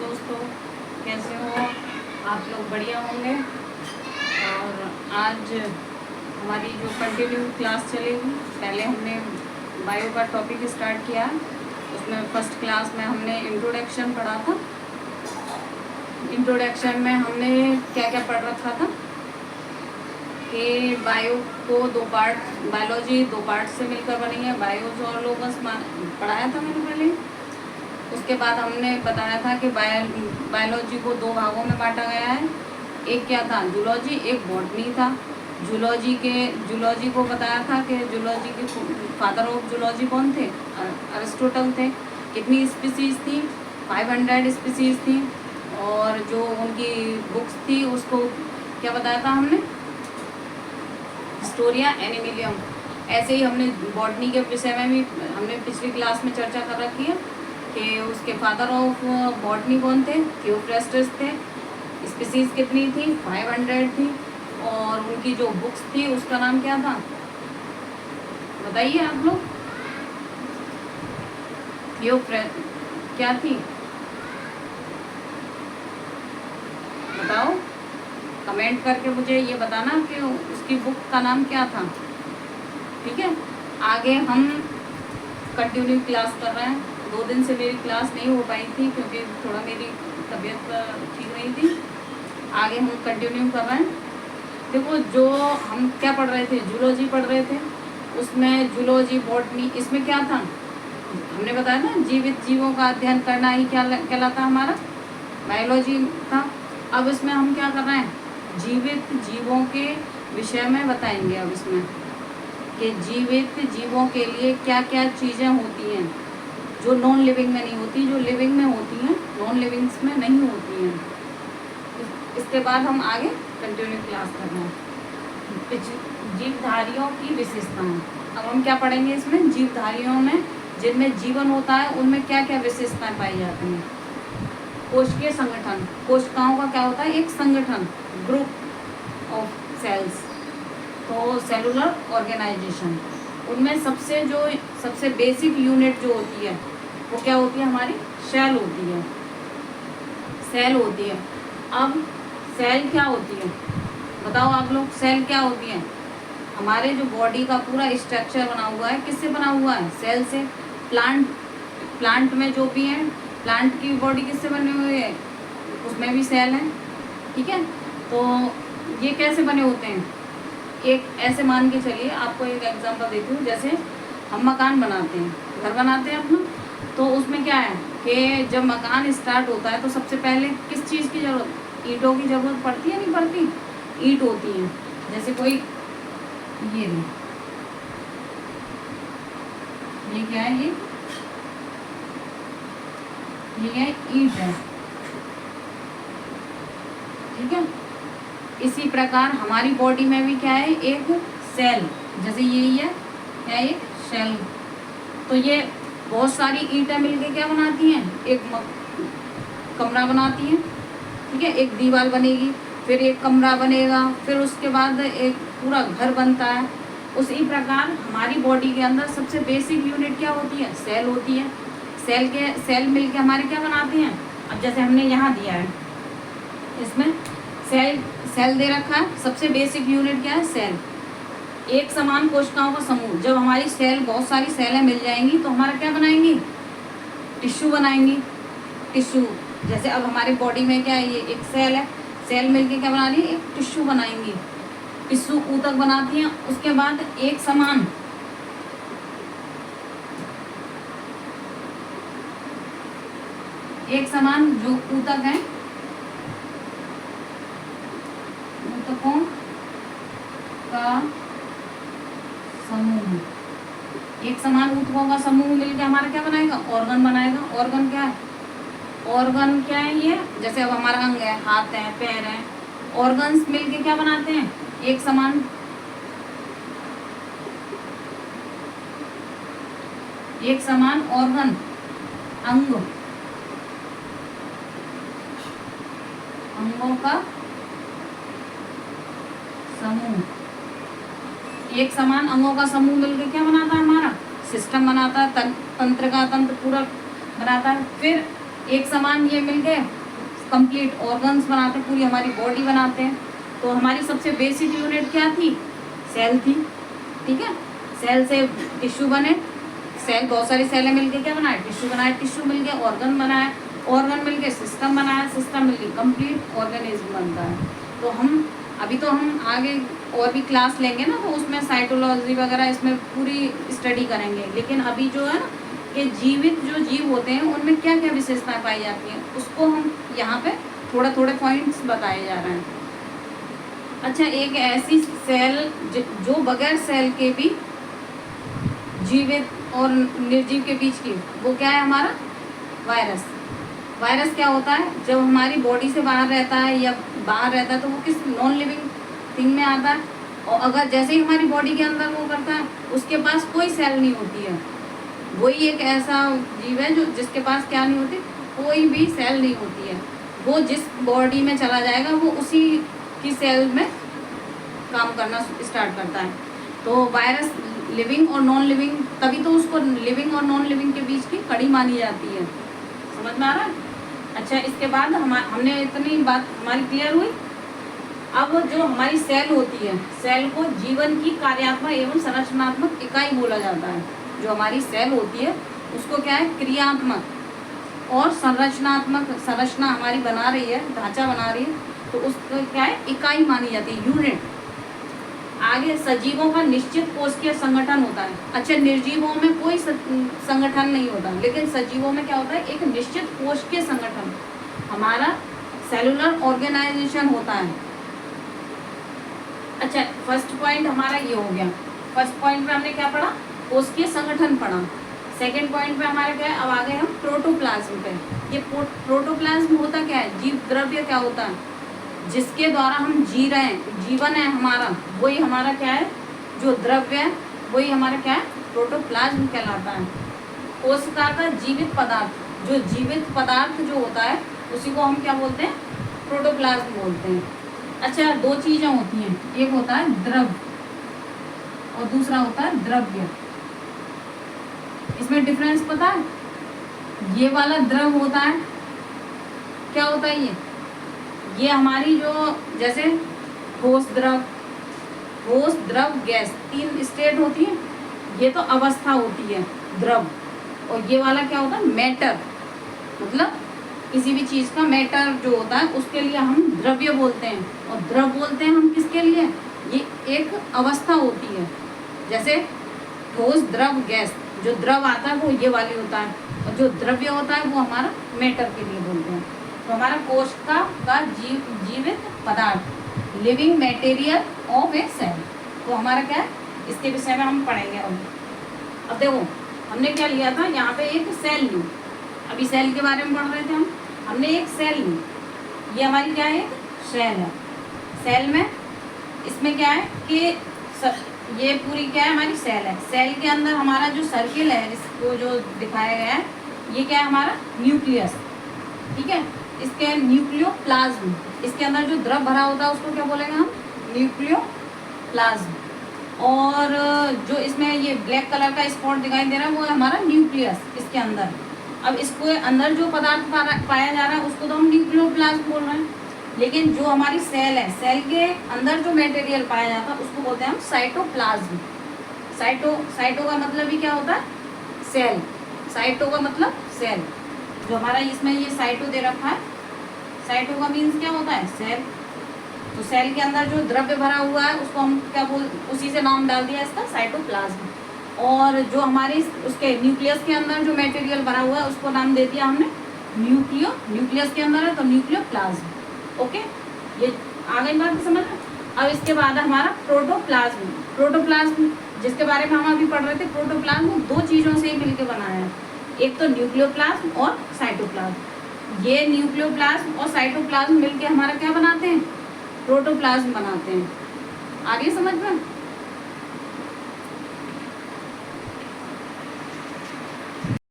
दोस्तों, कैसे हो आप लोग? बढ़िया होंगे। और आज हमारी जो कंटिन्यू क्लास चलेगी, पहले हमने बायो का टॉपिक स्टार्ट किया। उसमें फर्स्ट क्लास में हमने इंट्रोडक्शन पढ़ा था। इंट्रोडक्शन में हमने क्या क्या पढ़ रखा था कि बायो को दो पार्ट, बायोलॉजी दो पार्ट से मिलकर बनी है। बायोज और लोगस पढ़ाया था मैंने पहले। उसके बाद हमने बताया था कि बायोलॉजी को दो भागों में बांटा गया है। एक क्या था? जूलॉजी, एक बॉटनी था। जूलॉजी को बताया था कि जूलॉजी के फादर ऑफ जूलॉजी कौन थे? अरिस्टोटल थे। कितनी स्पीसीज थी? 500 स्पीसीज थी। और जो उनकी बुक्स थी उसको क्या बताया था हमने? हिस्टोरिया एनिमिलियम। ऐसे ही हमने बॉटनी के विषय में भी हमने पिछली क्लास में चर्चा कर रखी है कि उसके फादर ऑफ बॉटनी कौन थे? थियोफ्रास्टस थे। स्पीसीज कितनी थी? 500 थी। और उनकी जो बुक्स थी उसका नाम क्या था? बताइए आप लोग। क्या थी? बताओ, कमेंट करके मुझे ये बताना कि उसकी बुक का नाम क्या था। ठीक है, आगे हम कंटिन्यू क्लास कर रहे हैं। 2 दिन से मेरी क्लास नहीं हो पाई थी क्योंकि थोड़ा मेरी तबीयत ठीक नहीं थी। आगे हम कंटिन्यू कर रहे हैं। देखो, जो हम क्या पढ़ रहे थे? जूलॉजी पढ़ रहे थे। उसमें जूलॉजी, बॉटनी, इसमें क्या था? हमने बताया ना, जीवित जीवों का अध्ययन करना ही क्या कहलाता हमारा? बायोलॉजी था। अब इसमें हम क्या कर रहे हैं? जीवित जीवों के विषय में बताएंगे। अब इसमें कि जीवित जीवों के लिए क्या क्या चीज़ें होती हैं जो नॉन लिविंग में नहीं होती, जो लिविंग में होती हैं, नॉन लिविंग्स में नहीं होती हैं। इसके बाद हम आगे कंटिन्यू क्लास कर रहे हैं। जीवधारियों की विशेषताएं। अब हम क्या पढ़ेंगे इसमें? जीवधारियों में जिनमें जीवन होता है उनमें क्या क्या विशेषताएं पाई जाती हैं। कोशिकीय संगठन। कोशिकाओं का क्या होता है? एक संगठन, ग्रुप ऑफ सेल्स। तो सेलुलर ऑर्गेनाइजेशन। उनमें सबसे बेसिक यूनिट जो होती है वो क्या होती है? हमारी सेल होती है। सेल होती है। अब सेल क्या होती है? बताओ आप लोग, सेल क्या होती है? हमारे जो बॉडी का पूरा स्ट्रक्चर बना हुआ है, किससे बना हुआ है? सेल से। प्लांट में जो भी है, प्लांट की बॉडी किससे बनी हुई है? उसमें भी सेल है। ठीक है, तो ये कैसे बने होते हैं? एक ऐसे मान के चलिए, आपको एक एग्जांपल देती हूँ। जैसे हम मकान बनाते हैं, घर बनाते हैं अपना, तो उसमें क्या है कि जब मकान स्टार्ट होता है तो सबसे पहले किस चीज़ की ज़रूरत? ईंटों की ज़रूरत पड़ती है, नहीं पड़ती? ईंट होती है। जैसे कोई ये क्या है? ये क्या है? ईंट है। ठीक है, इसी प्रकार हमारी बॉडी में भी क्या है? एक सेल। जैसे यही है, क्या? एक सेल। तो ये बहुत सारी ईंटें मिलके क्या बनाती हैं? एक कमरा बनाती हैं। ठीक है, एक दीवार बनेगी, फिर एक कमरा बनेगा, फिर उसके बाद एक पूरा घर बनता है। उसी प्रकार हमारी बॉडी के अंदर सबसे बेसिक यूनिट क्या होती है? सेल होती है। सेल मिलके हमारे क्या बनाती हैं? अब जैसे हमने यहाँ दिया है, इसमें सेल दे रखा है। सबसे बेसिक यूनिट क्या है? सेल। एक समान कोशिकाओं का समूह। जब हमारी सेल, बहुत सारी सेलें मिल जाएंगी तो हमारा क्या बनाएंगी? टिश्यू बनाएंगी। टिश्यू, जैसे अब हमारी बॉडी में क्या है? ये एक सेल है। सेल मिलके क्या बना रही है? एक टिश्यू बनाएंगी। टिश्यू ऊतक बनाती हैं। उसके बाद एक समान जो ऊतक है, ऊतकों का समूह, एक समान ऊतकों का समूह मिलकर हमारा क्या बनाएगा? ऑर्गन बनाएगा। ऑर्गन क्या है? ऑर्गन क्या है? ये जैसे अब हमारा अंग है, हाथ है, पैर है, ऑर्गन्स मिलके क्या बनाते हैं? एक समान ऑर्गन, अंगों का समूह। एक समान अंगों का समूह मिलकर क्या बनाता है? हमारा सिस्टम बनाता है, तंत्र का तंत्र पूरा बनाता है। फिर एक समान ये मिल गए, कंप्लीट ऑर्गन्स बनाते हैं, पूरी हमारी बॉडी बनाते हैं। तो हमारी सबसे बेसिक यूनिट क्या थी? सेल थी। ठीक है, सेल से टिश्यू बने, सेल बहुत सारी सेलें मिलके क्या बनाए? टिश्यू बनाए, टिश्यू मिल गए ऑर्गन बनाए, ऑर्गन मिल के सिस्टम बनाया, सिस्टम मिल के कंप्लीट ऑर्गेनिज्म बनता है। तो हम अभी तो हम आगे और भी क्लास लेंगे ना, तो उसमें साइटोलॉजी वगैरह इसमें पूरी स्टडी करेंगे। लेकिन अभी जो है ना कि जीवित जो जीव होते हैं उनमें क्या क्या विशेषताएं पाई जाती हैं, उसको हम यहाँ पे थोड़े थोड़े पॉइंट्स बताए जा रहे हैं। अच्छा, एक ऐसी सेल जो बगैर सेल के भी जीवित और निर्जीव के बीच की, वो क्या है? हमारा वायरस। वायरस क्या होता है? जब हमारी बॉडी से बाहर रहता है या बाहर रहता है तो वो किस नॉन लिविंग थिंग में आता है। और अगर जैसे ही हमारी बॉडी के अंदर वो करता है, उसके पास कोई सेल नहीं होती है। वही एक ऐसा जीव है जो जिसके पास क्या नहीं होती? कोई भी सेल नहीं होती है। वो जिस बॉडी में चला जाएगा वो उसी की सेल में काम करना स्टार्ट करता है। तो वायरस लिविंग और नॉन लिविंग, तभी तो उसको लिविंग और नॉन लिविंग के बीच की कड़ी मानी जाती है। समझ में आ रहा है? अच्छा, इसके बाद हमने इतनी बात हमारी क्लियर हुई। अब जो हमारी सेल होती है, सेल को जीवन की कार्यात्मक एवं संरचनात्मक इकाई बोला जाता है। जो हमारी सेल होती है उसको क्या है? क्रियात्मक और संरचनात्मक, संरचना हमारी बना रही है, ढांचा बना रही है, तो उसको क्या है? इकाई मानी जाती है, यूनिट। आगे सजीवों का निश्चित कोशिकीय संगठन होता है। अच्छा, निर्जीवों में कोई संगठन नहीं होता, लेकिन सजीवों में क्या होता है? एक निश्चित कोशिकीय संगठन, हमारा सेलुलर ऑर्गेनाइजेशन होता है। अच्छा, फर्स्ट पॉइंट हमारा ये हो गया। फर्स्ट पॉइंट में हमने क्या पढ़ा? कोशिकीय संगठन पढ़ा। सेकेंड पॉइंट पे हमारा क्या है? अब आ गए हम प्रोटोप्लाज्म पे। ये प्रोटोप्लाज्म होता क्या है? जीव द्रव्य क्या होता है? जिसके द्वारा हम जी रहे हैं, जीवन है हमारा, वही हमारा क्या है? जो द्रव्य है वही हमारा क्या है? प्रोटोप्लाज्म कहलाता है। कोशिका का जीवित पदार्थ, जो जीवित पदार्थ जो होता है उसी को हम क्या बोलते हैं? प्रोटोप्लाज्म बोलते हैं। अच्छा, दो चीज़ें होती हैं, एक होता है द्रव और दूसरा होता है द्रव्य। इसमें डिफरेंस पता है? ये वाला द्रव होता है, क्या होता है ये हमारी जो जैसे ठोस द्रव गैस, तीन स्टेट होती है। ये तो अवस्था होती है द्रव, और ये वाला क्या होता है? मैटर। मतलब किसी भी चीज़ का मैटर जो होता है उसके लिए हम द्रव्य बोलते हैं, और द्रव बोलते हैं हम किसके लिए? ये एक अवस्था होती है। जैसे ठोस द्रव गैस, जो द्रव आता है वो ये वाली होता है, और जो द्रव्य होता है वो हमारा मैटर के लिए बोलते हैं। तो हमारा कोशिका का जीवित पदार्थ, living material of a cell, तो हमारा क्या है? इसके विषय में हम पढ़ेंगे। अब देखो, हमने क्या लिया था? यहाँ पे एक सेल ली, अभी सेल के बारे में पढ़ रहे थे हमने एक सेल ली। ये हमारी क्या है? एक सेल है। सेल में इसमें क्या है कि ये पूरी क्या है? हमारी सेल है। सेल के अंदर हमारा जो सर्किल है, इसको जो दिखाया गया है, ये क्या है? हमारा न्यूक्लियस। ठीक है, इसके न्यूक्लियोप्लाज्म, इसके अंदर जो द्रव भरा होता है उसको क्या बोलेंगे हम? न्यूक्लियोप्लाज्म। और जो इसमें ये ब्लैक कलर का स्पॉट दिखाई दे रहा है वो है हमारा न्यूक्लियस, इसके अंदर। अब इसको अंदर जो पदार्थ पाया जा रहा है उसको तो हम न्यूक्लियोप्लाज्म बोल रहे हैं, लेकिन जो हमारी सेल है, सेल के अंदर जो मटेरियल पाया जाता है उसको बोलते हैं हम साइटोप्लाज्म। साइटो का मतलब ही क्या होता है? सेल। साइटो का मतलब सेल। जो हमारा इसमें ये साइटो दे रखा है, साइटो का मीन्स क्या होता है? सेल। तो सेल के अंदर जो द्रव्य भरा हुआ है उसको हम क्या उसी से नाम डाल दिया इसका, साइटोप्लाज्म। और जो हमारी उसके न्यूक्लियस के अंदर जो मटेरियल भरा हुआ है उसको नाम दे दिया हमने न्यूक्लियस के अंदर है तो न्यूक्लियोप्लाज्म। ओके, ये आ गई बात समझ में? अब इसके बाद हमारा प्रोटोप्लाज्म जिसके बारे में हम अभी पढ़ रहे थे। प्रोटोप्लाज्म दो चीज़ों से ही मिलकर बना है, एक तो न्यूक्लियोप्लाज्म और साइटोप्लाज्म। ये न्यूक्लियोप्लाज्म और साइटोप्लाज्म मिलके हमारा क्या बनाते हैं? प्रोटोप्लाज्म बनाते हैं। आगे समझ में?